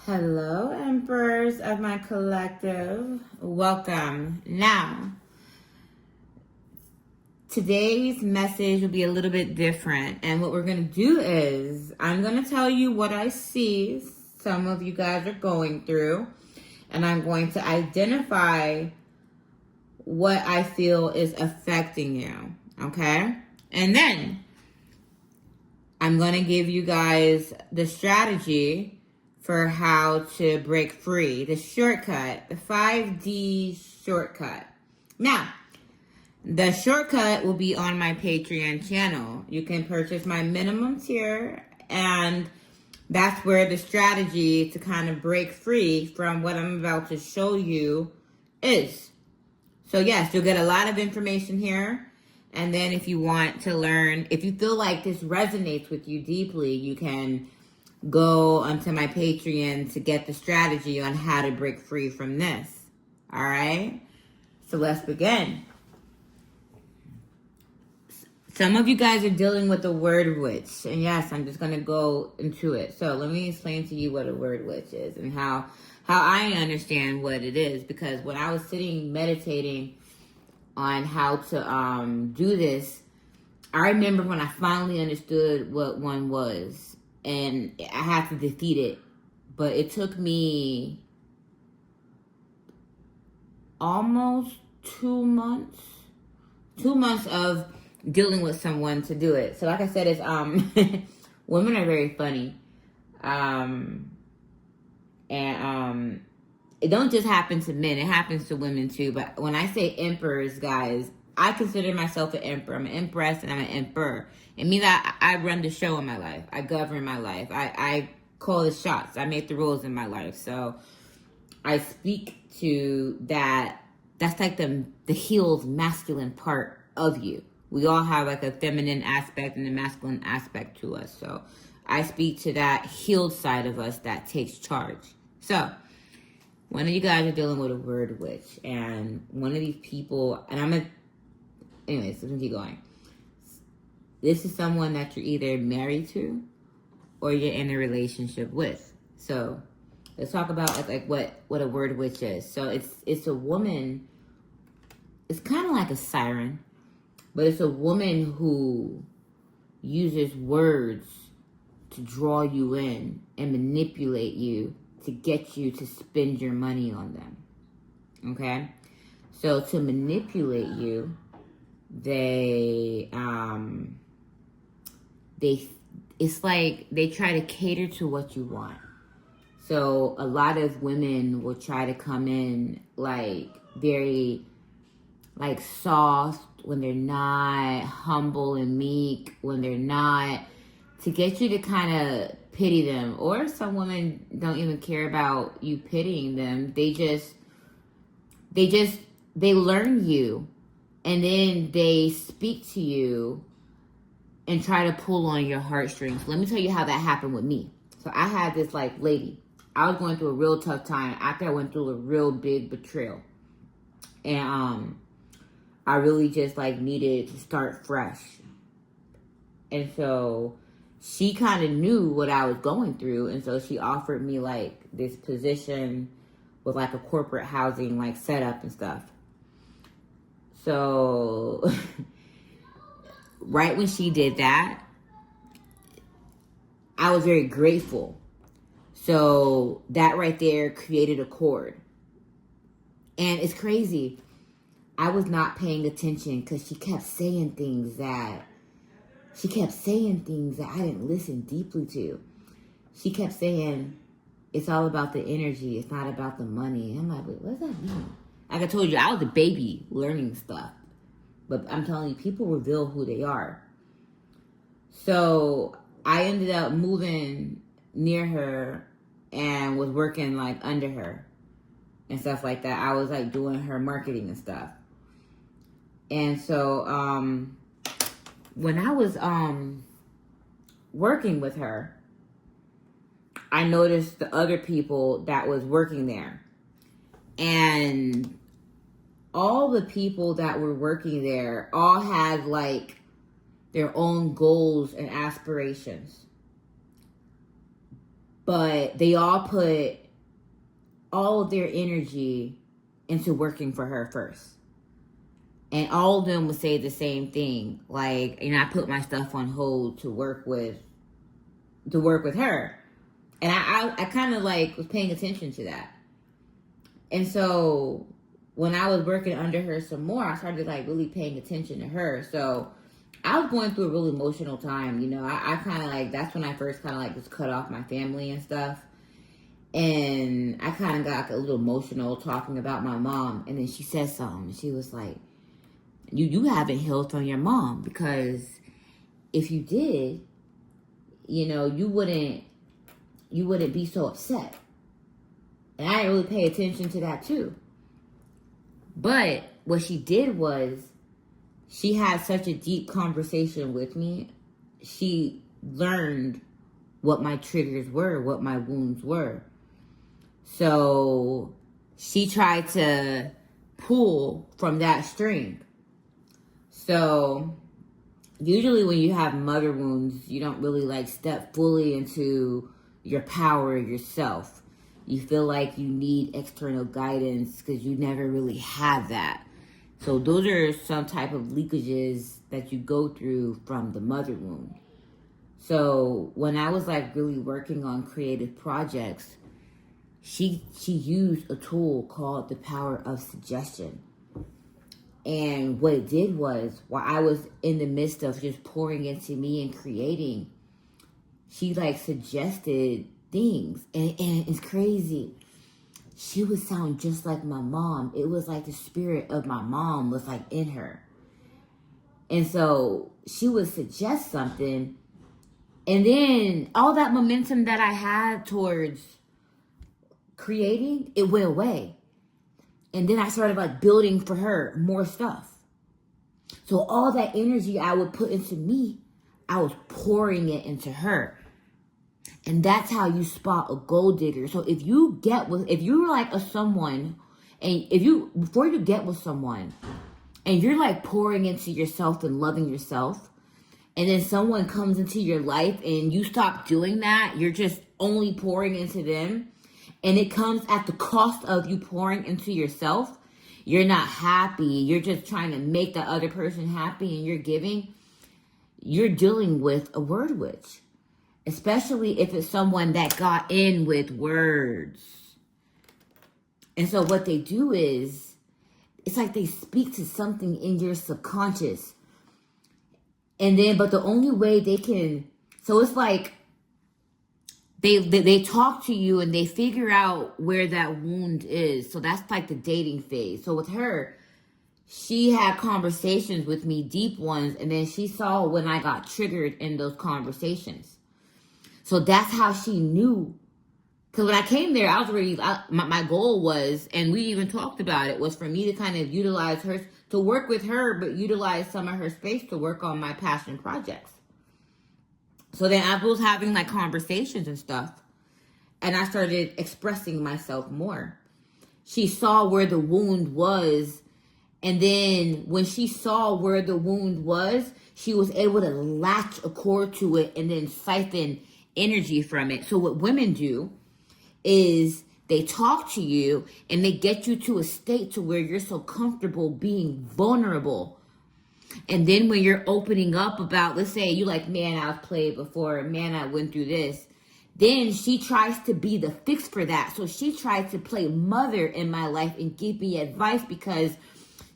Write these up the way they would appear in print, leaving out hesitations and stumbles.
Hello, Emperors of my collective. Welcome. Now, today's message will be a little bit different. And what we're going to do is I'm going to tell you what I see some of you guys are going through. And I'm going to identify what I feel is affecting you. Okay? And then I'm going to give you guys the strategy for how to break free. The shortcut, the 5D shortcut. Now, the shortcut will be on my Patreon channel. You can purchase my minimum tier, and that's where the strategy to kind of break free from what I'm about to show you is. So yes, you'll get a lot of information here. And then if you want to learn, if you feel like this resonates with you deeply, you can go onto my Patreon to get the strategy on how to break free from this. All right? So let's begin. Some of you guys are dealing with the word witch. And yes, I'm just going to go into it. So let me explain to you what a word witch is and how I understand what it is. Because when I was sitting meditating on how to do this, I remember when I finally understood what one was. And I had to defeat it. But it took me almost 2 months. 2 months of dealing with someone to do it. So like I said, it's women are very funny. It don't just happen to men, it happens to women too. But when I say emperors, guys, I consider myself an emperor. I'm an empress and I'm an emperor. It means I run the show in my life. I govern my life. I call the shots. I make the rules in my life. So I speak to that. That's like the healed masculine part of you. We all have like a feminine aspect and a masculine aspect to us. So I speak to that healed side of us that takes charge. So one of you guys are dealing with a word witch. And one of these people, and anyways, let's keep going. This is someone that you're either married to or you're in a relationship with. So let's talk about like what a word witch is. So it's a woman. It's kind of like a siren, but it's a woman who uses words to draw you in and manipulate you to get you to spend your money on them. Okay? So to manipulate you, it's like they try to cater to what you want. So a lot of women will try to come in like very like soft when they're not, humble and meek when they're not, to get you to kind of pity them. Or some women don't even care about you pitying them. They learn you, and then they speak to you and try to pull on your heartstrings. Let me tell you how that happened with me. So I had this like lady. I was going through a real tough time after I went through a real big betrayal. And I really just like needed to start fresh. And so she kind of knew what I was going through. And so she offered me like this position with like a corporate housing like setup and stuff. So right when she did that, I was very grateful. So that right there created a chord. And it's crazy. I was not paying attention because she kept saying things that I didn't listen deeply to. She kept saying, it's all about the energy. It's not about the money. And I'm like, wait, what does that mean? Like I told you, I was a baby learning stuff. But I'm telling you, people reveal who they are. So I ended up moving near her and was working like under her and stuff like that. I was like doing her marketing and stuff. And so when I was working with her, I noticed the other people that was working there. And all the people that were working there all had like their own goals and aspirations. but they all put all of their energy into working for her first. And all of them would say the same thing. Like, I put my stuff on hold to work with her. And I kind of like was paying attention to that. And so when I was working under her some more, I started like really paying attention to her. So I was going through a really emotional time. I kind of like, that's when I first kind of like just cut off my family and stuff. And I kind of got a little emotional talking about my mom. And then she said something. She was like, you haven't healed from your mom, because if you did, you wouldn't be so upset. And I didn't really pay attention to that too. But what she did was, she had such a deep conversation with me. She learned what my triggers were, what my wounds were. So she tried to pull from that string. So usually when you have mother wounds, you don't really like step fully into your power yourself. You feel like you need external guidance because you never really have that. So those are some type of leakages that you go through from the mother wound. So when I was like really working on creative projects, she used a tool called the power of suggestion. And what it did was, while I was in the midst of just pouring into me and creating, she like suggested things. And it's crazy. She would sound just like my mom. It was like the spirit of my mom was like in her. And so she would suggest something. And then all that momentum that I had towards creating, it went away. And then I started like building for her more stuff. So all that energy I would put into me, I was pouring it into her. And that's how you spot a gold digger. So if you're like someone, and before you get with someone, and you're like pouring into yourself and loving yourself, and then someone comes into your life and you stop doing that, you're just only pouring into them, and it comes at the cost of you pouring into yourself, you're not happy, you're just trying to make the other person happy and you're giving, you're dealing with a word witch. Especially if it's someone that got in with words. And so what they do is, it's like they speak to something in your subconscious. And then, but the only way they can, so it's like, they talk to you and they figure out where that wound is. So that's like the dating phase. So with her, she had conversations with me, deep ones, and then she saw when I got triggered in those conversations. So that's how she knew. Because when I came there, I was already, my goal was, and we even talked about it, was for me to kind of utilize her, to work with her, but utilize some of her space to work on my passion projects. So then I was having like conversations and stuff, and I started expressing myself more. She saw where the wound was, and then when she saw where the wound was, she was able to latch a cord to it and then siphon energy from it. So what women do is they talk to you and they get you to a state to where you're so comfortable being vulnerable. And then when you're opening up about, let's say you like, man, I've played before, man, I went through this. Then she tries to be the fix for that. So she tried to play mother in my life and give me advice because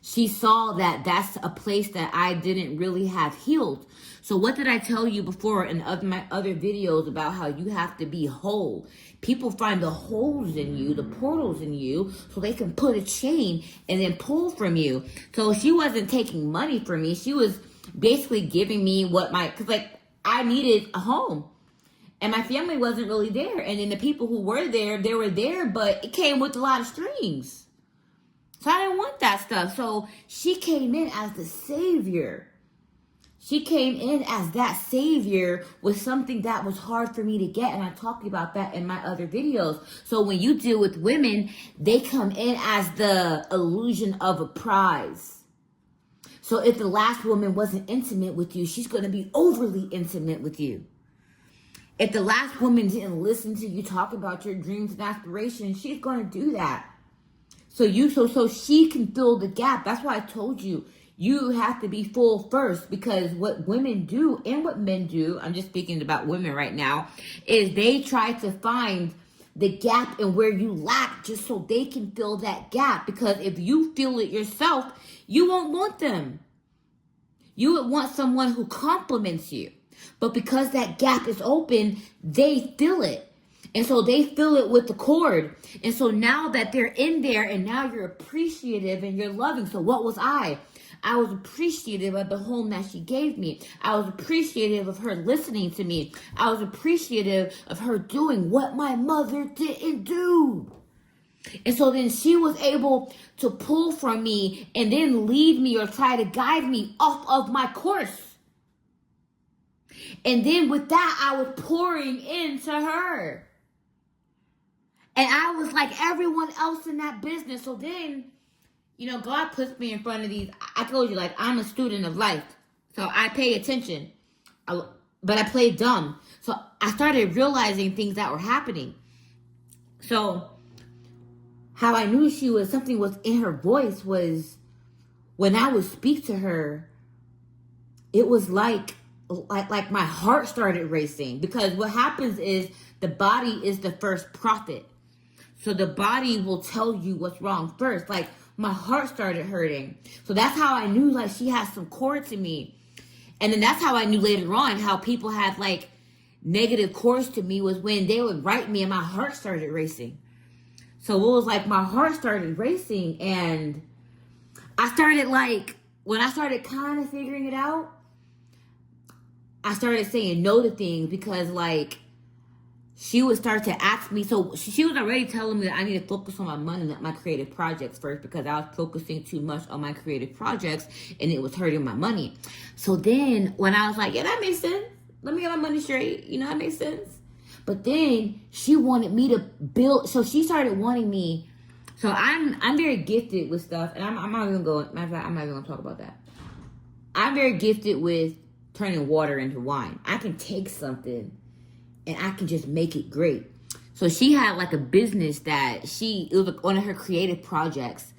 she saw that that's a place that I didn't really have healed. So what did I tell you before in my other videos about how you have to be whole? People find the holes in you, the portals in you, so they can put a chain and then pull from you. So she wasn't taking money from me. She was basically giving me because like I needed a home. And my family wasn't really there. And then the people who were there, they were there, but it came with a lot of strings. So I didn't want that stuff. So she came in as the savior. She came in as that savior with something that was hard for me to get. And I talked about that in my other videos. So when you deal with women, they come in as the illusion of a prize. So if the last woman wasn't intimate with you, she's going to be overly intimate with you. If the last woman didn't listen to you talk about your dreams and aspirations, she's going to do that. So she can fill the gap. That's why I told you, you have to be full first, because what women do and what men do, I'm just speaking about women right now, is they try to find the gap in where you lack just so they can fill that gap. Because if you feel it yourself, you won't want them. You would want someone who compliments you. But because that gap is open, they fill it. And so they fill it with the cord. And so now that they're in there and now you're appreciative and you're loving. So what was I? I was appreciative of the home that she gave me. I was appreciative of her listening to me. I was appreciative of her doing what my mother didn't do. And so then she was able to pull from me and then lead me or try to guide me off of my course. And then with that, I was pouring into her. And I was like everyone else in that business. So then, God puts me in front of these. I told you, like, I'm a student of life. So I pay attention. But I play dumb. So I started realizing things that were happening. So how I knew something was in her voice was when I would speak to her, it was like my heart started racing. Because what happens is the body is the first prophet. So the body will tell you what's wrong first. Like, my heart started hurting. So that's how I knew, like, she had some cord to me. And then that's how I knew later on how people had, like, negative cords to me, was when they would write me and my heart started racing. So it was like my heart started racing, and I started, like, when I started kind of figuring it out, I started saying no to things because, like, she would start to ask me. So she was already telling me that I need to focus on my money, not my creative projects first, because I was focusing too much on my creative projects and it was hurting my money. So then when I was like, yeah, that makes sense. Let me get my money straight. That makes sense. But then she wanted me to build. So she started wanting me. So I'm very gifted with stuff. And I'm not even going, matter of fact, I'm not even going to talk about that. I'm very gifted with turning water into wine. I can take something and I can just make it great. So she had like a business that it was like one of her creative projects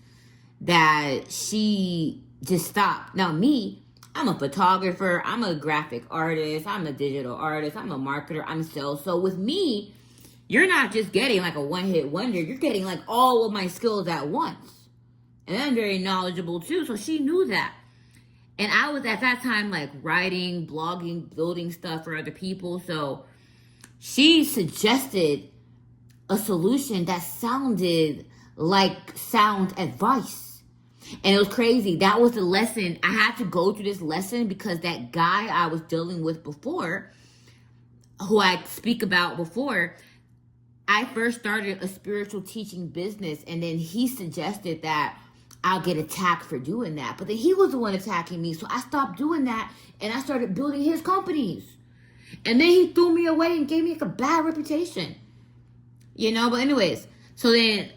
that she just stopped. Now me, I'm a photographer, I'm a graphic artist, I'm a digital artist, I'm a marketer, I'm sales. So with me, you're not just getting like a one-hit wonder, you're getting like all of my skills at once. And I'm very knowledgeable too, so she knew that. And I was at that time like writing, blogging, building stuff for other people. So she suggested a solution that sounded like sound advice. And it was crazy. That was the lesson. I had to go through this lesson because that guy I was dealing with before, who I speak about before, I first started a spiritual teaching business, and then he suggested that I'll get attacked for doing that. But then he was the one attacking me, so I stopped doing that, and I started building his companies. And then he threw me away and gave me like a bad reputation. But anyways, so then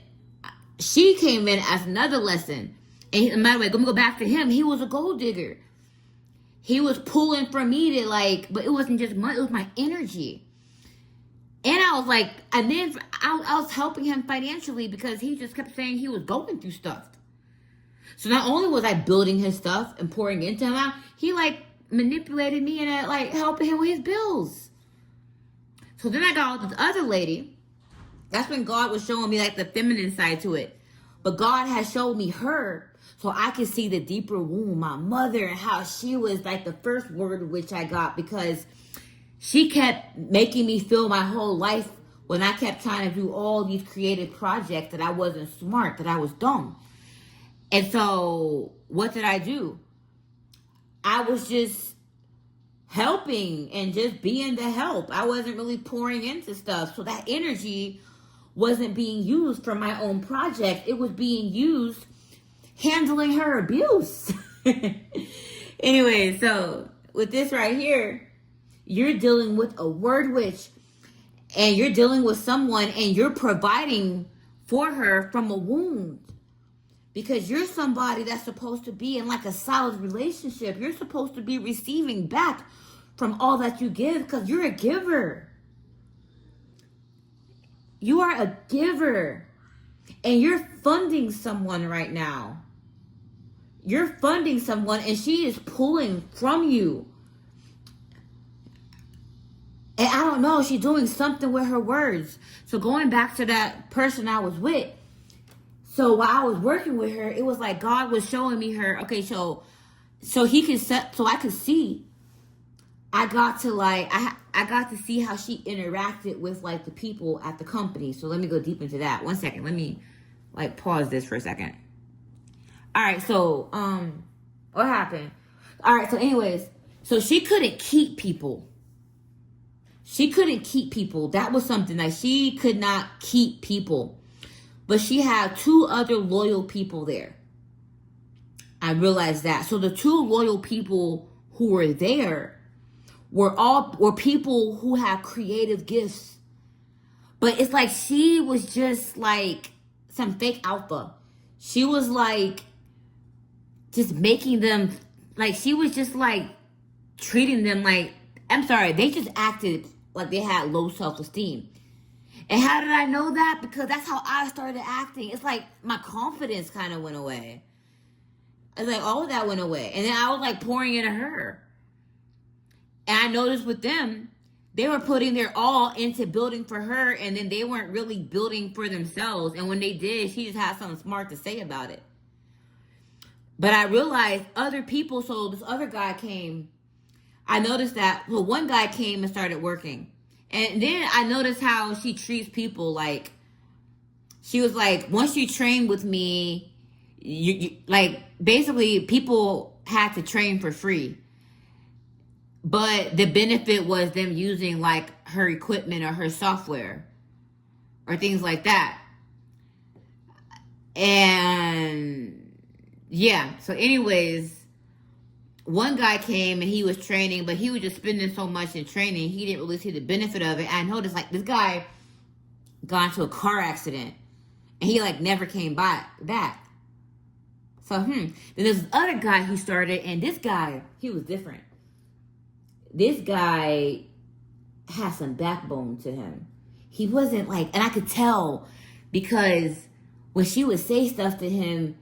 she came in as another lesson. And by the way, let me go back to him. He was a gold digger. He was pulling from me to but it wasn't just money, it was my energy. And I was like, and then I was helping him financially because he just kept saying he was going through stuff. So not only was I building his stuff and pouring into him, he manipulated me and helping him with his bills. So then I got with this other lady. That's when God was showing me the feminine side to it. But God has showed me her so I could see the deeper wound, my mother, and how she was the first word which I got, because she kept making me feel my whole life when I kept trying to do all these creative projects that I wasn't smart, that I was dumb. And so what did I do? I was just helping and just being the help. I wasn't really pouring into stuff. So that energy wasn't being used for my own project. It was being used handling her abuse. Anyway, so with this right here, you're dealing with a word witch, and you're dealing with someone and you're providing for her from a wound. Because you're somebody that's supposed to be in a solid relationship. You're supposed to be receiving back from all that you give because you're a giver. You are a giver. And you're funding someone right now. You're funding someone and she is pulling from you. And I don't know, she's doing something with her words. So going back to that person I was with. So while I was working with her, it was like God was showing me her. Okay, so he could set, so I could see. I got to see how she interacted with like the people at the company. So let me go deep into that. 1 second. Let me like pause this for a second. All right. So, what happened? All right. So anyways, so she couldn't keep people. That was something that she could not keep people, but she had 2 other loyal people there. I realized that. So the 2 loyal people who were there were people who have creative gifts. But it's like she was just like some fake alpha. She was like just making them, like she was just like treating them like, I'm sorry, they just acted like they had low self-esteem. And how did I know that? Because that's how I started acting. It's like my confidence kind of went away. It's like all of that went away. And then I was like pouring into her. And I noticed with them, they were putting their all into building for her, and then they weren't really building for themselves. And when they did, she just had something smart to say about it. But I realized other people, so this other guy came. I noticed that, well, one guy came and started working. And then I noticed how she treats people. Like, she was like, once you train with me, you like, basically, people had to train for free. But the benefit was them using like her equipment or her software or things like that. And yeah, so anyways, one guy came and he was training, but he was just spending so much in training, he didn't really see the benefit of it. And I noticed like this guy got into a car accident and he like never came back. So then there's this other guy who started, and this guy, he was different. This guy had some backbone to him. He wasn't like, and I could tell because when she would say stuff to him,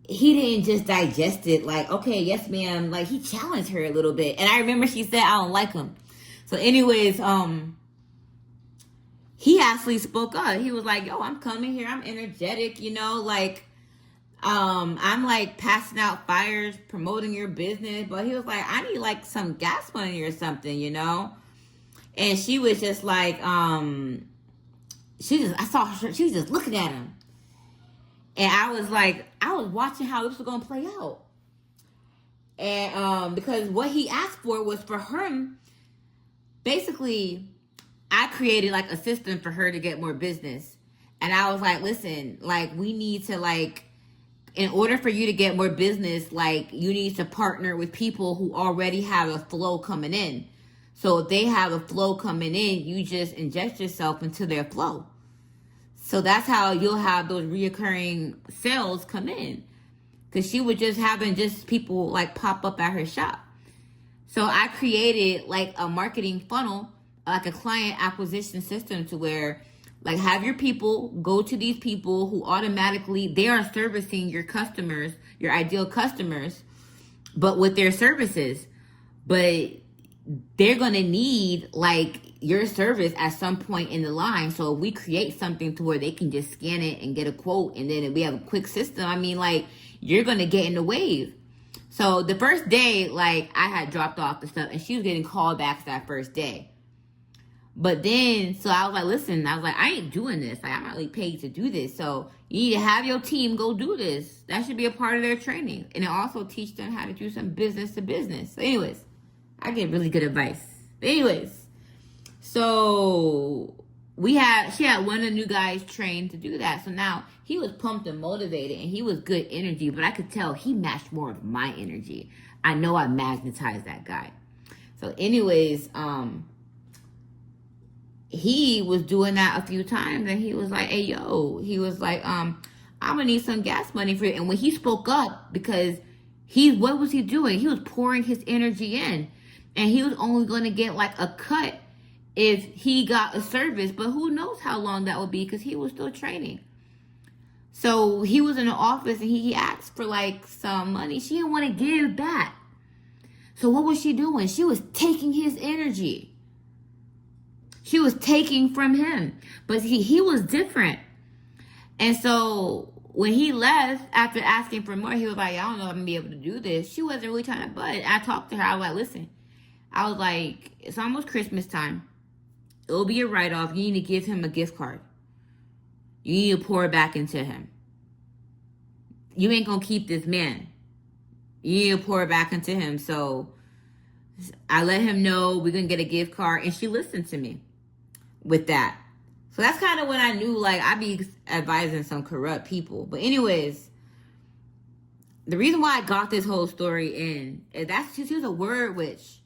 he didn't just digest it like, okay, yes, ma'am. Like, he challenged her a little bit. And I remember she said, I don't like him. So anyways, he actually spoke up. He was like, yo, I'm coming here. I'm energetic, you know, like, I'm like passing out fires, promoting your business. But he was like, I need like some gas money or something, you know? And she was just like, I saw her, she was just looking at him. And I was like, I was watching how this was going to play out. And, because what he asked for was for him, basically, I created like a system for her to get more business. And I was like, listen, like, we need to like, in order for you to get more business, like, you need to partner with people who already have a flow coming in. So if they have a flow coming in, you just inject yourself into their flow. So that's how you'll have those reoccurring sales come in. Because she was just having just people like pop up at her shop. So I created like a marketing funnel, like a client acquisition system to where, like, have your people go to these people who automatically, they are servicing your customers, your ideal customers, but with their services. But they're going to need, like, your service at some point in the line. So if we create something to where they can just scan it and get a quote, and then if we have a quick system, I mean, like, you're going to get in the wave. So the first day, like, I had dropped off the stuff, and she was getting callbacks that first day. But then, so I was like, listen, I was like, I ain't doing this. Like, I'm not really paid to do this. So you need to have your team go do this. That should be a part of their training. And it also teach them how to do some business to business. So anyways, I get really good advice. But anyways, so she had one of the new guys trained to do that. So now he was pumped and motivated, and he was good energy, but I could tell he matched more of my energy. I know I magnetized that guy. So anyways, he was doing that a few times, and he was like, hey, yo, he was like, I'm gonna need some gas money for it. And when he spoke up, because what was he doing? He was pouring his energy in, and he was only gonna get like a cut if he got a service, but who knows how long that would be because he was still training. So he was in the office and he asked for like some money. She didn't want to give back. So what was she doing? She was taking his energy. She was taking from him. But he was different. And so when he left after asking for more, he was like, I don't know if I'm going to be able to do this. She wasn't really trying to budge. I talked to her. I was like, listen. I was like, it's almost Christmas time. It'll be a write-off. You need to give him a gift card. You need to pour back into him. You ain't going to keep this man. You need to pour back into him. So I let him know we're going to get a gift card. And she listened to me with that. So that's kind of when I knew, like, I be advising some corrupt people. But anyways, the reason why I got this whole story in is she was a word witch.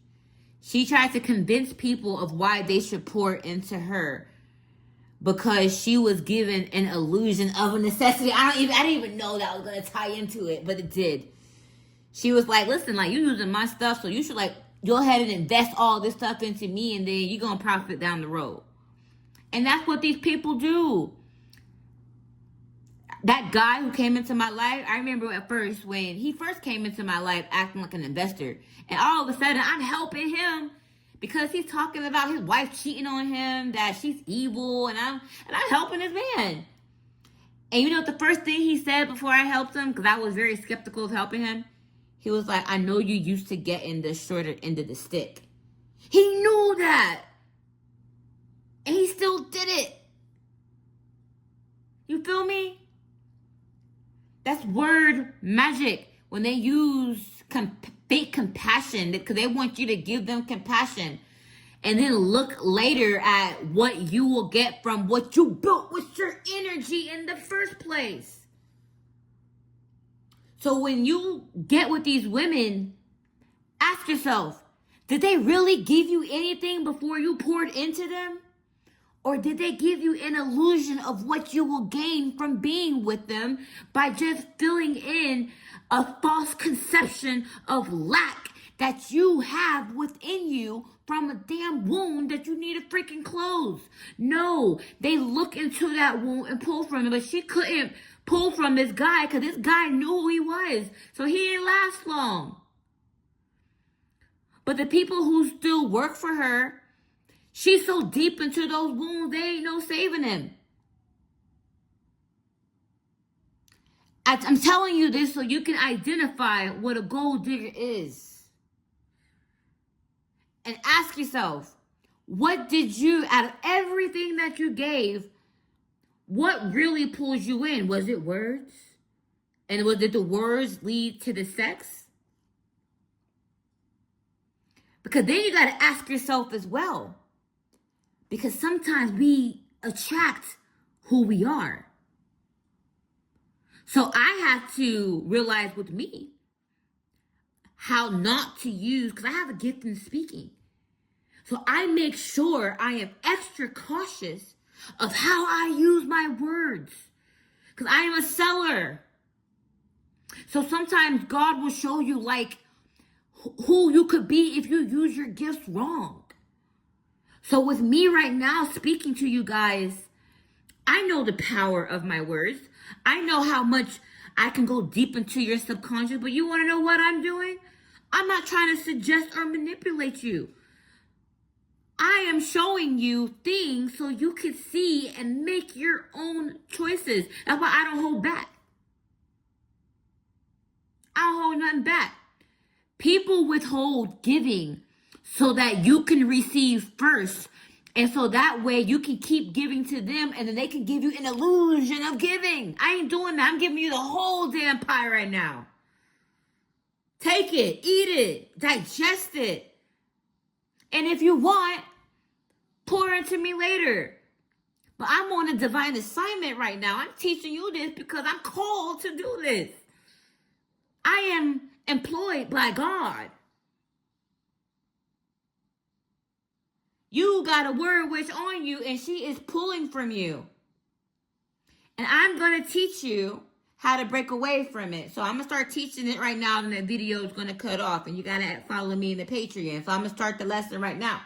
She tried to convince people of why they should pour into her because she was given an illusion of a necessity. I didn't even know that was going to tie into it, but it did. She was like, listen, like, you're using my stuff, so you should, like, go ahead and invest all this stuff into me, and then you're going to profit down the road. And that's what these people do. That guy who came into my life, I remember at first when he first came into my life acting like an investor. And all of a sudden, I'm helping him because he's talking about his wife cheating on him, that she's evil, and I'm helping this man. And you know what the first thing he said before I helped him, because I was very skeptical of helping him? He was like, I know you used to get in the shorter end of the stick. He knew that. And he still did it. You feel me? That's word magic. When they use fake compassion, because they want you to give them compassion. And then look later at what you will get from what you built with your energy in the first place. So when you get with these women, ask yourself, did they really give you anything before you poured into them? Or did they give you an illusion of what you will gain from being with them by just filling in a false conception of lack that you have within you from a damn wound that you need to freaking close? No, they look into that wound and pull from it, but she couldn't pull from this guy because this guy knew who he was, so he didn't last long. But the people who still work for her, she's so deep into those wounds, they ain't no saving him. I'm telling you this so you can identify what a gold digger is. And ask yourself, what did you, out of everything that you gave, what really pulls you in? Was it words? And did the words lead to the sex? Because then you got to ask yourself as well. Because sometimes we attract who we are. So I have to realize with me how not to use, because I have a gift in speaking. So I make sure I am extra cautious of how I use my words. Because I am a seller. So sometimes God will show you like who you could be if you use your gifts wrong. So with me right now speaking to you guys, I know the power of my words. I know how much I can go deep into your subconscious, but you want to know what I'm doing? I'm not trying to suggest or manipulate you. I am showing you things so you can see and make your own choices. That's why I don't hold back. I don't hold nothing back. People withhold giving so that you can receive first. And so that way you can keep giving to them and then they can give you an illusion of giving. I ain't doing that. I'm giving you the whole damn pie right now. Take it, eat it, digest it. And if you want, pour into me later. But I'm on a divine assignment right now. I'm teaching you this because I'm called to do this. I am employed by God. You got a word witch on you and she is pulling from you. And I'm going to teach you how to break away from it. So I'm going to start teaching it right now and that video is going to cut off. And you got to follow me in the Patreon. So I'm going to start the lesson right now.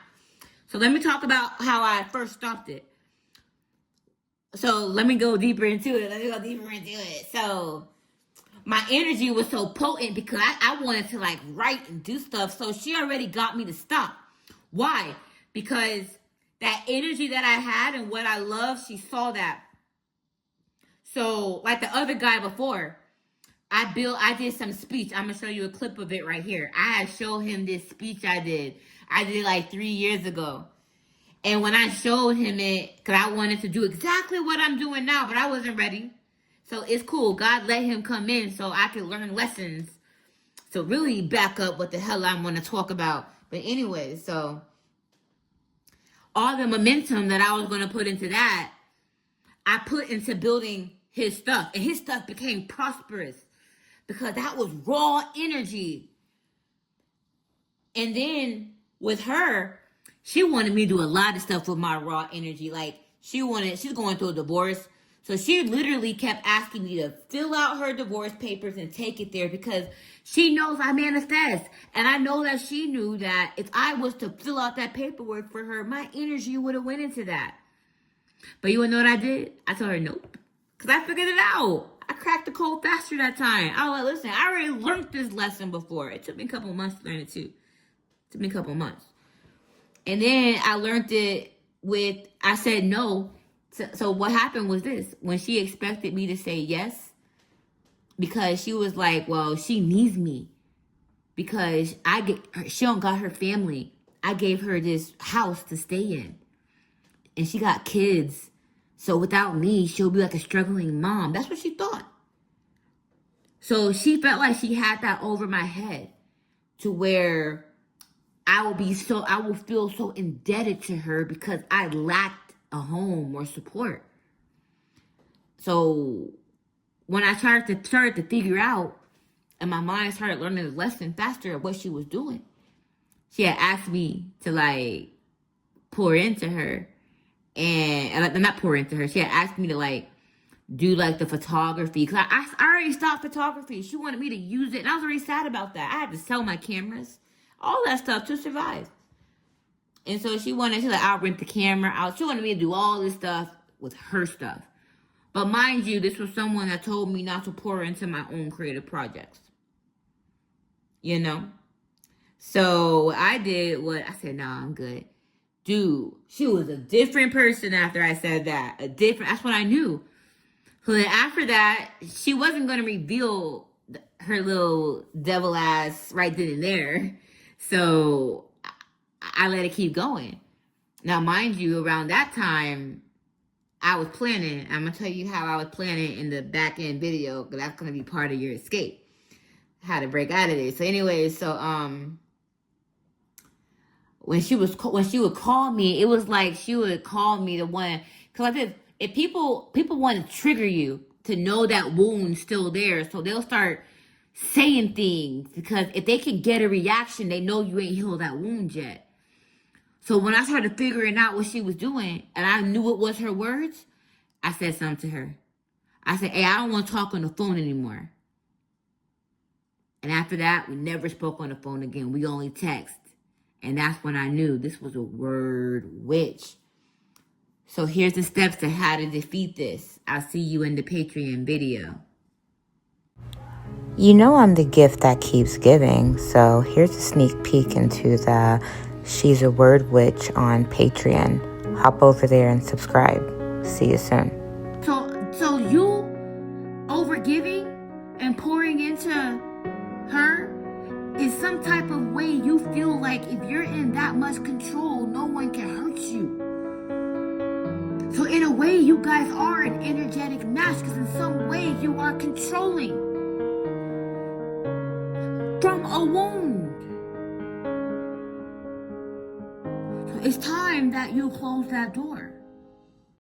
So let me talk about how I first stopped it. So let me go deeper into it. So my energy was so potent because I wanted to like write and do stuff. So she already got me to stop. Why? Because that energy that I had and what I love, she saw that. So like the other guy before, I did some speech. I'm gonna show you a clip of it right here. I had showed him this speech I did. I did it like 3 years ago. And when I showed him it, because I wanted to do exactly what I'm doing now, but I wasn't ready. So it's cool. God let him come in so I could learn lessons to really back up what the hell I'm going to talk about. But anyway, so all the momentum that I was going to put into that, I put into building his stuff. And his stuff became prosperous because that was raw energy. And then with her, she wanted me to do a lot of stuff with my raw energy. Like she's going through a divorce. So she literally kept asking me to fill out her divorce papers and take it there because she knows I manifest. And I know that she knew that if I was to fill out that paperwork for her, my energy would have went into that. But you wanna know what I did? I told her nope. Because I figured it out. I cracked the code faster that time. I was like, listen, I already learned this lesson before. It took me a couple months to learn it too. It took me a couple months. And then I learned it I said no. So what happened was this. When she expected me to say yes, because she was like, well, she needs me. Because she don't got her family. I gave her this house to stay in. And she got kids. So without me, she'll be like a struggling mom. That's what she thought. So she felt like she had that over my head to where I will feel so indebted to her because I lacked a home or support. So when I started to figure out, and my mind started learning the lesson faster of what she was doing, she had asked me to like pour into her, and not pour into her. She had asked me to like do like the photography because I already stopped photography. She wanted me to use it, and I was already sad about that. I had to sell my cameras, all that stuff to survive. And so she wanted to like, I'll rent the camera out. She wanted me to do all this stuff with her stuff. But mind you, this was someone that told me not to pour into my own creative projects. You know? So what I did was, I said, nah, I'm good. Dude, she was a different person after I said that. That's what I knew. So then after that, she wasn't going to reveal her little devil ass right then and there. So I let it keep going. Now, mind you, around that time, I was planning. I'm going to tell you how I was planning in the back end video, because that's going to be part of your escape. How to break out of it. So anyway, when she would call me, it was like she would call me the one, because like this, if people want to trigger you to know that wound's still there, so they'll start saying things, because if they can get a reaction, they know you ain't healed that wound yet. So when I started figuring out what she was doing, and I knew it was her words, I said something to her. I said, hey, I don't want to talk on the phone anymore. And after that, we never spoke on the phone again. We only text. And that's when I knew this was a word witch. So here's the steps to how to defeat this. I'll see you in the Patreon video. You know I'm the gift that keeps giving. So here's a sneak peek into the She's a Word Witch on Patreon. Hop over there and subscribe. See you soon. So you overgiving and pouring into her is some type of way you feel like if you're in that much control, no one can hurt you. So in a way, you guys are an energetic match, because in some way you are controlling from a wound. So it's time that you close that door.